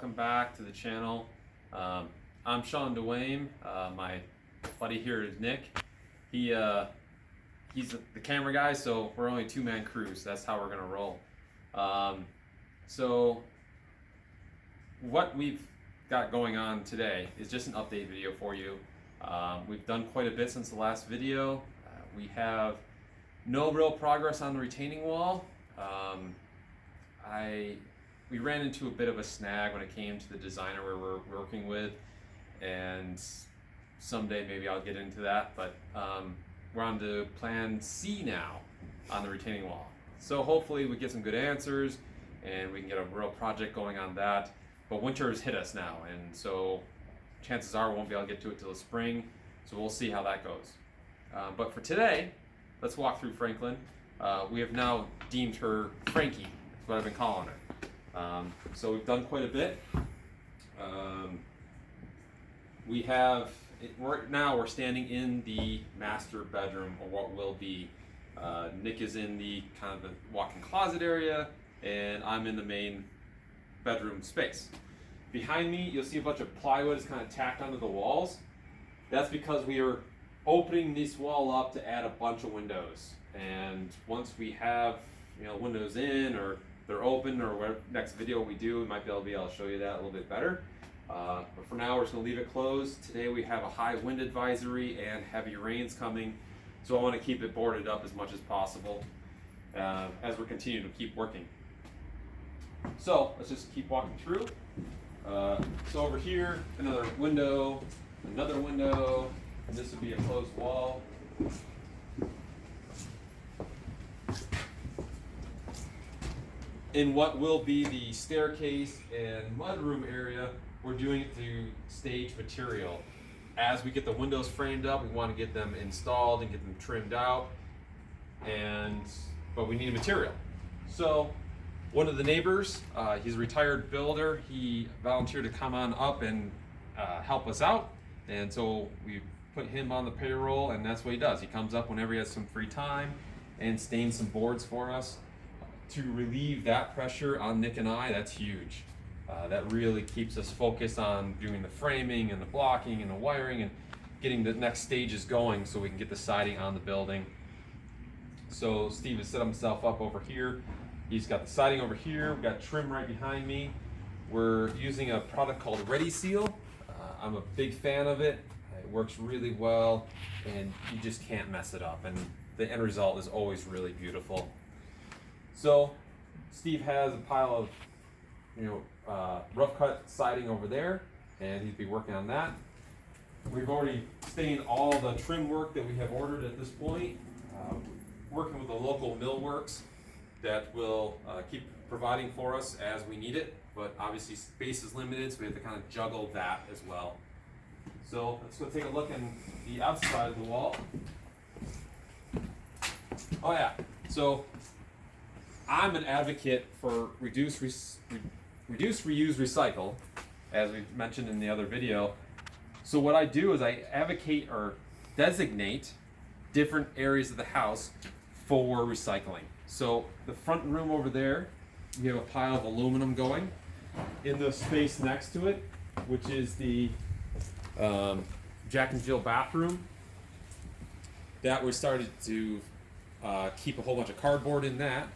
welcome back to the channel. I'm Sean Dwayne. My buddy here is Nick. He's the camera guy, so we're only two-man crew, so that's how we're gonna roll. So what we've got going on today is just an update video for you. We've done quite a bit since the last video. We have no real progress on the retaining wall. We ran into a bit of a snag when it came to the designer we were working with, and someday maybe I'll get into that, but we're on to plan C now on the retaining wall. So hopefully we get some good answers and we can get a real project going on that. But winter has hit us now, and so chances are we won't be able to get to it till the spring, so we'll see how that goes. But for today, let's walk through Franklin. We have now deemed her Frankie. That's what I've been calling her. So we've done quite a bit. Right now we're standing in the master bedroom, or what will be. Nick is in the kind of the walk-in closet area, and I'm in the main bedroom space. Behind me, you'll see a bunch of plywood is kind of tacked onto the walls. That's because we are opening this wall up to add a bunch of windows. And once we have, windows in, or they're open, or whatever next video we do, we might be able to show you that a little bit better. But for now, we're just gonna leave it closed. Today we have a high wind advisory and heavy rains coming, so I want to keep it boarded up as much as possible as we're continuing to keep working. So let's just keep walking through. So over here, another window, and this would be a closed wall. In what will be the staircase and mudroom area, we're doing it through stage material. As we get the windows framed up, we want to get them installed and get them trimmed out, but we need material. So one of the neighbors, he's a retired builder, he volunteered to come on up and help us out, and so we put him on the payroll, and that's what he does. He comes up whenever he has some free time and stains some boards for us. To relieve that pressure on Nick and I, that's huge. That really keeps us focused on doing the framing and the blocking and the wiring and getting the next stages going so we can get the siding on the building. So Steve has set himself up over here. He's got the siding over here. We've got trim right behind me. We're using a product called Ready Seal. I'm a big fan of it. It works really well, and you just can't mess it up. And the end result is always really beautiful. So Steve has a pile of rough cut siding over there, and he'd be working on that. We've already stained all the trim work that we have ordered at this point, working with the local millworks that will keep providing for us as we need it, but obviously space is limited, so we have to kind of juggle that as well. So let's go take a look in the outside of the wall. Oh yeah, so I'm an advocate for reduce, reuse, recycle, as we mentioned in the other video. So what I do is I advocate or designate different areas of the house for recycling. So the front room over there, we have a pile of aluminum going. In the space next to it, which is the Jack and Jill bathroom, that we started to keep a whole bunch of cardboard in that.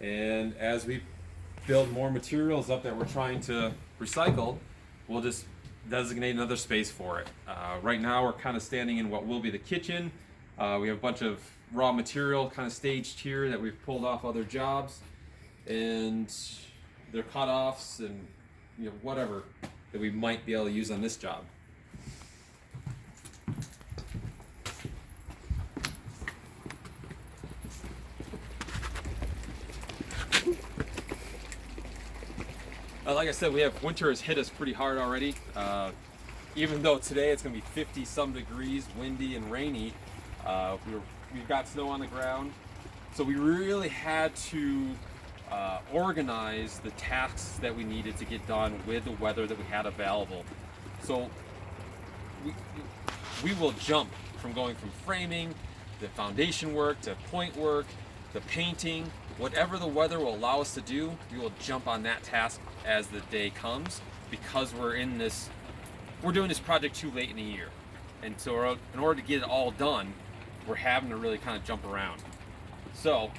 And as we build more materials up that we're trying to recycle, we'll just designate another space for it. Right now we're kind of standing in what will be the kitchen. We have a bunch of raw material kind of staged here that we've pulled off other jobs, and they're cut-offs and whatever that we might be able to use on this job. Like I said, winter has hit us pretty hard already. Even though today it's going to be 50 some degrees, windy and rainy, we've got snow on the ground. So we really had to organize the tasks that we needed to get done with the weather that we had available. So we will jump from going from framing to foundation work to point work to painting. Whatever the weather will allow us to do, we will jump on that task as the day comes. because we're doing this project too late in the year. And so in order to get it all done, we're having to really kind of jump around. So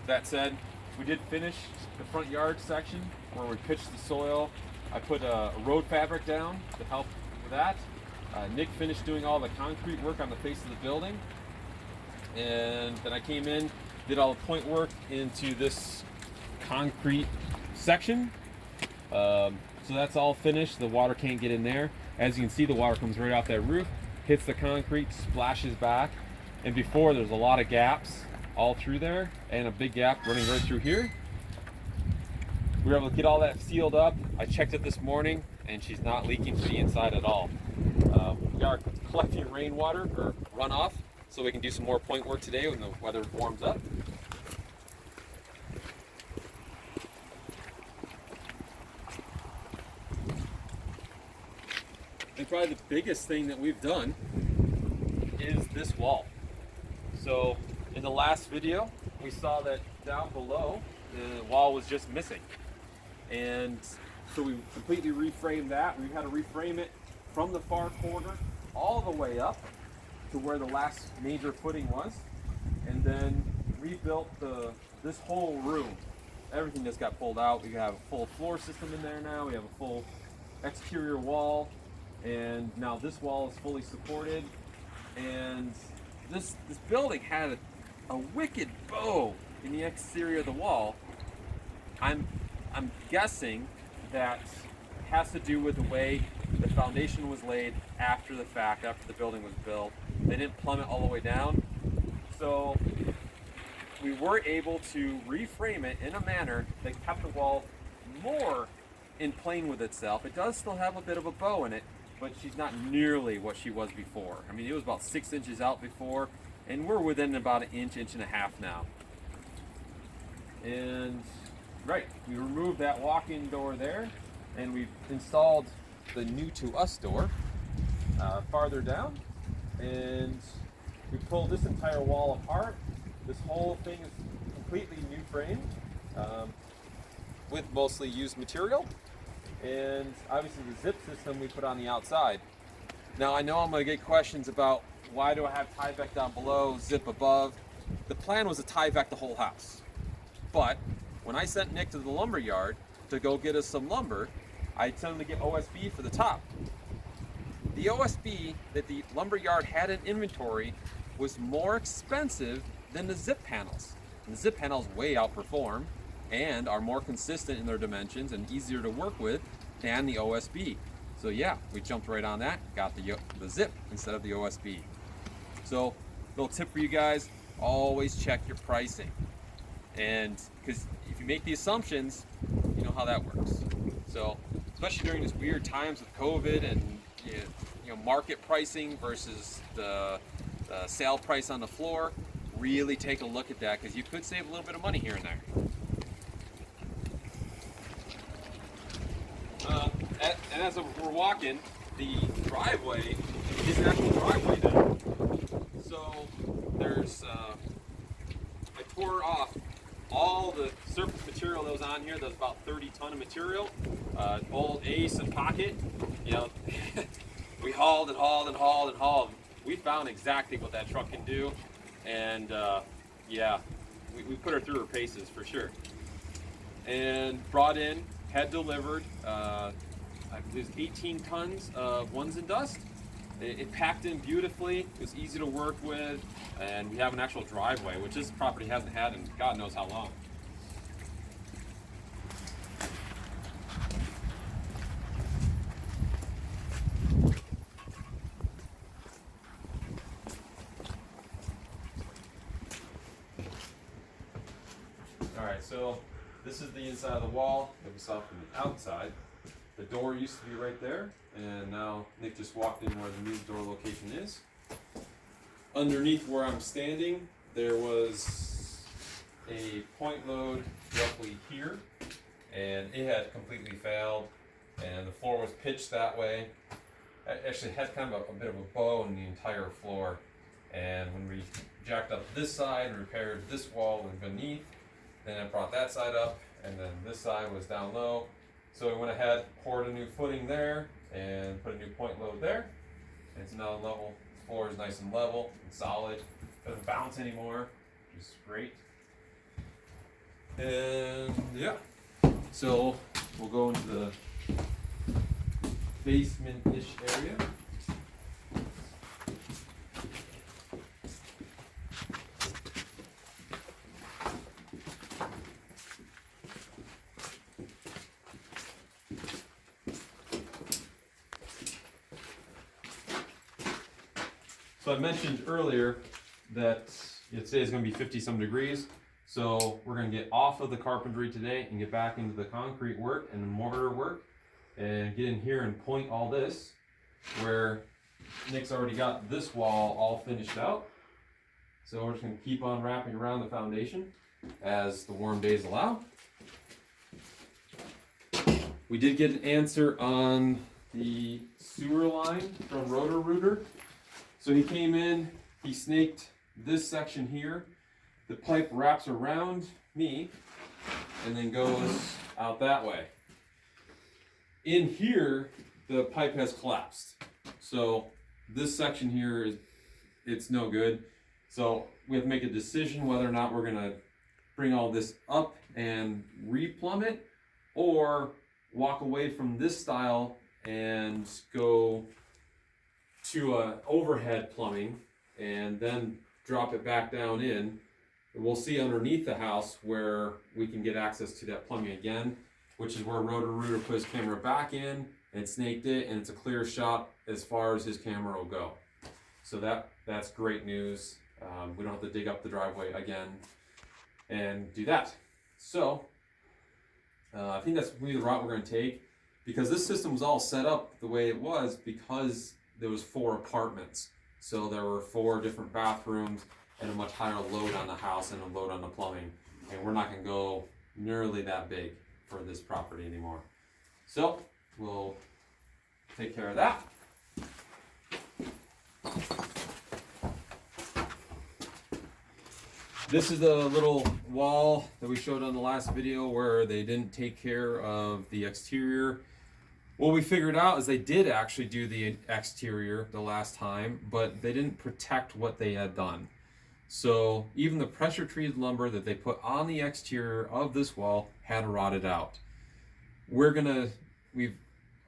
that said, we did finish the front yard section where we pitched the soil. I put a road fabric down to help with that. Nick finished doing all the concrete work on the face of the building. And then I came in, did all the point work into this concrete section. So that's all finished. The water can't get in there. As you can see, the water comes right off that roof, hits the concrete, splashes back. And before, there's a lot of gaps all through there and a big gap running right through here. We were able to get all that sealed up. I checked it this morning and she's not leaking to the inside at all. We are collecting rainwater or runoff so we can do some more point work today when the weather warms up. And probably the biggest thing that we've done is this wall. So in the last video, we saw that down below, the wall was just missing. And so we completely reframed that. We had to reframe it from the far corner all the way up to where the last major footing was. And then rebuilt this whole room. Everything just got pulled out. We have a full floor system in there now. We have a full exterior wall. And now this wall is fully supported. And this building had a wicked bow in the exterior of the wall. I'm guessing that has to do with the way the foundation was laid after the fact, after the building was built. They didn't plumb it all the way down. So we were able to reframe it in a manner that kept the wall more in plane with itself. It does still have a bit of a bow in it, but she's not nearly what she was before. I mean, it was about 6 inches out before, and we're within about an inch and a half now. And right, we removed that walk-in door there, and we've installed the new to us door farther down, and we pulled this entire wall apart. This whole thing is completely new frame with mostly used material. And obviously the zip system we put on the outside. Now I know I'm going to get questions about why do I have Tyvek down below, zip above. The plan was to Tyvek the whole house. But when I sent Nick to the lumber yard to go get us some lumber, I told him to get OSB for the top. The OSB that the lumber yard had in inventory was more expensive than the zip panels. And the zip panels way outperform and are more consistent in their dimensions and easier to work with than the OSB. So yeah, we jumped right on that, got the zip instead of the OSB. So little tip for you guys, always check your pricing. And because if you make the assumptions, you know how that works. So especially during these weird times with COVID and you know market pricing versus the sale price on the floor, really take a look at that because you could save a little bit of money here and there. And as we're walking, the driveway is an actual driveway now. So there's, I tore off all the surface material that was on here. That was about 30 ton of material. Old Ace and Pocket, you know, we hauled and hauled and hauled and hauled. We found exactly what that truck can do. And yeah, we put her through her paces for sure. And brought in, had delivered, there's 18 tons of ones and dust. It packed in beautifully, it was easy to work with, and we have an actual driveway, which this property hasn't had in God knows how long. Alright, so this is the inside of the wall that we saw from the outside. The door used to be right there, and now Nick just walked in where the new door location is. Underneath where I'm standing, there was a point load roughly here, and it had completely failed, and the floor was pitched that way. It actually had kind of a bit of a bow in the entire floor, and when we jacked up this side and repaired this wall beneath, then I brought that side up, and then this side was down low. So we went ahead, poured a new footing there, and put a new point load there. And it's now level. The floor is nice and level and solid. Doesn't bounce anymore, which is great. And yeah, so we'll go into the basement-ish area. So I mentioned earlier that today is going to be 50-some degrees. So we're going to get off of the carpentry today and get back into the concrete work and the mortar work and get in here and point all this where Nick's already got this wall all finished out. So we're just going to keep on wrapping around the foundation as the warm days allow. We did get an answer on the sewer line from Roto-Rooter. So he came in, he snaked this section here. The pipe wraps around me and then goes out that way. In here, the pipe has collapsed. So this section here it's no good. So we have to make a decision whether or not we're gonna bring all this up and replumb it, or walk away from this style and go to a overhead plumbing and then drop it back down in. We'll see underneath the house where we can get access to that plumbing again, which is where Roto-Rooter put his camera back in and snaked it, and it's a clear shot as far as his camera will go. So that's great news. We don't have to dig up the driveway again and do that. So I think that's really the route we're going to take, because this system was all set up the way it was because there was 4 apartments. So there were 4 different bathrooms and a much higher load on the house and a load on the plumbing. And we're not going to go nearly that big for this property anymore. So we'll take care of that. This is the little wall that we showed on the last video where they didn't take care of the exterior. What we figured out is they did actually do the exterior the last time, but they didn't protect what they had done. So even the pressure treated lumber that they put on the exterior of this wall had rotted out. We've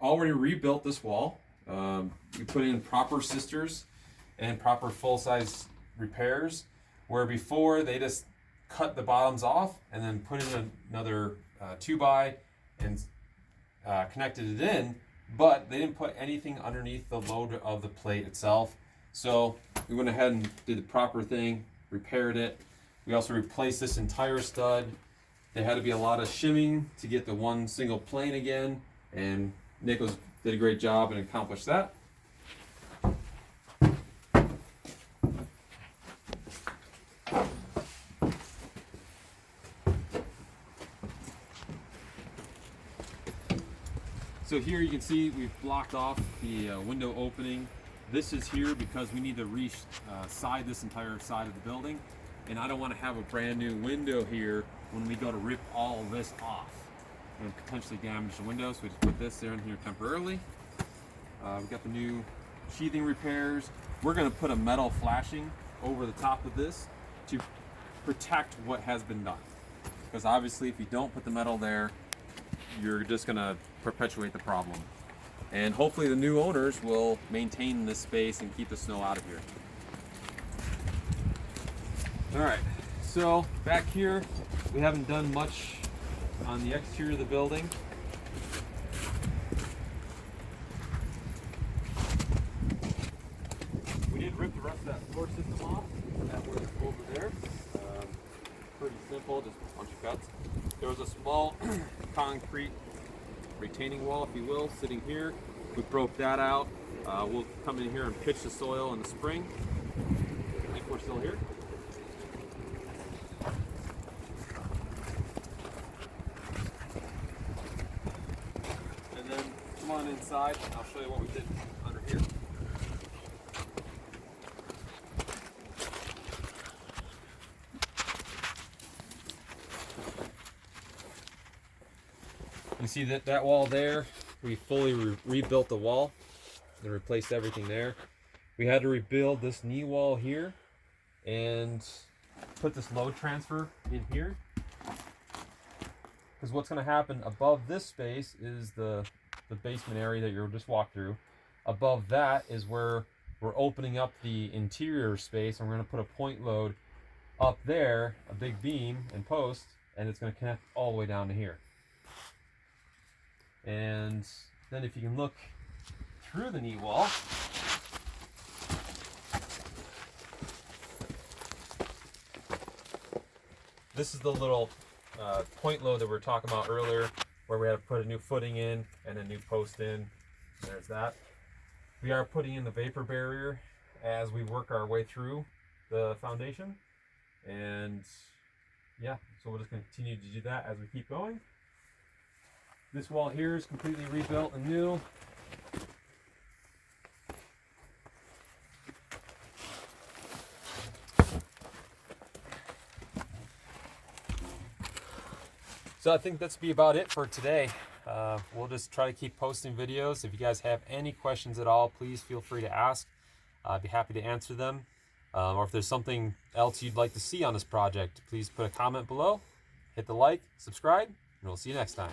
already rebuilt this wall. We put in proper sisters and proper full-size repairs, where before they just cut the bottoms off and then put in another 2x and connected it in, but they didn't put anything underneath the load of the plate itself. So we went ahead and did the proper thing, repaired it. We also replaced this entire stud. There had to be a lot of shimming to get the one single plane again, and Nick did a great job and accomplished that. So here you can see we've blocked off the window opening. This is here because we need to side this entire side of the building, and I don't want to have a brand new window here when we go to rip all of this off and potentially damage the window. So we just put this there in here temporarily. We've got the new sheathing repairs. We're going to put a metal flashing over the top of this to protect what has been done, because obviously if you don't put the metal there, you're just going to perpetuate the problem. And hopefully the new owners will maintain this space and keep the snow out of here. All right, so back here, we haven't done much on the exterior of the building. We did rip the rest of that floor system off. That was over there. Pretty simple, just a bunch of cuts. There was a small concrete retaining wall, if you will, sitting here. We broke that out. We'll come in here and pitch the soil in the spring if we're still here. And then come on inside, I'll show you what we did under here. You see that wall there? We fully rebuilt the wall and replaced everything there. We had to rebuild this knee wall here and put this load transfer in here. Because what's going to happen above this space is the basement area that you just walked through. Above that is where we're opening up the interior space, and we're going to put a point load up there, a big beam and post, and it's going to connect all the way down to here. And then if you can look through the knee wall, this is the little point load that we were talking about earlier, where we had to put a new footing in and a new post in. There's that. We are putting in the vapor barrier as we work our way through the foundation. And yeah, so we're just going to continue to do that as we keep going. This wall here is completely rebuilt and new. So I think that's be about it for today. We'll just try to keep posting videos. If you guys have any questions at all, please feel free to ask. I'd be happy to answer them. Or if there's something else you'd like to see on this project, please put a comment below, hit the like, subscribe, and we'll see you next time.